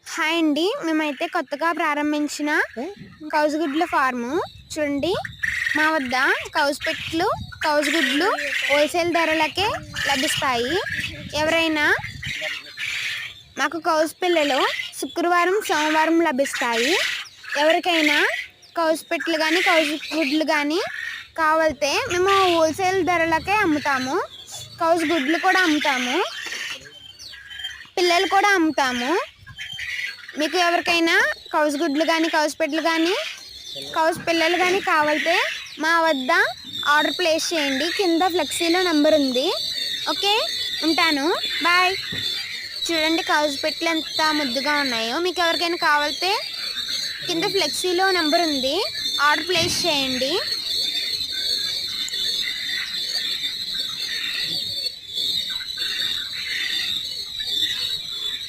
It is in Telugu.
హాయ్ అండి, మేమైతే కొత్తగా ప్రారంభించిన కౌజుగుడ్ల ఫార్ము చూడండి. మా వద్ద కౌజుగుడ్లు హోల్సేల్ ధరలకే లభిస్తాయి. ఎవరైనా మాకు కౌజు పిల్లలు శుక్రవారం సోమవారం లభిస్తాయి. ఎవరికైనా కౌజు పెట్టలు కానీ కౌజు గుడ్లు కానీ కావాలితే మేము హోల్సేల్ ధరలకే అమ్ముతాము. కౌజు గుడ్లు కూడా అమ్ముతాము, పిల్లలు కూడా అమ్ముతాము. మీకు ఎవరికైనా కౌజు గుడ్లు కానీ కౌజు పెట్టలు కానీ కౌజు పిల్లలు కానీ కావాలితే మా వద్ద ఆర్డర్ ప్లేస్ చేయండి. కింద ఫ్లెక్సీలో నెంబర్ ఉంది. ఓకే, ఉంటాను, బాయ్. చూడండి కౌజు పెట్టలు ఎంత ముద్దుగా ఉన్నాయో. మీకు ఎవరికైనా కావాలితే కింద ఫ్లెక్సీలో నెంబర్ ఉంది, ఆర్డర్ ప్లేస్ చేయండి.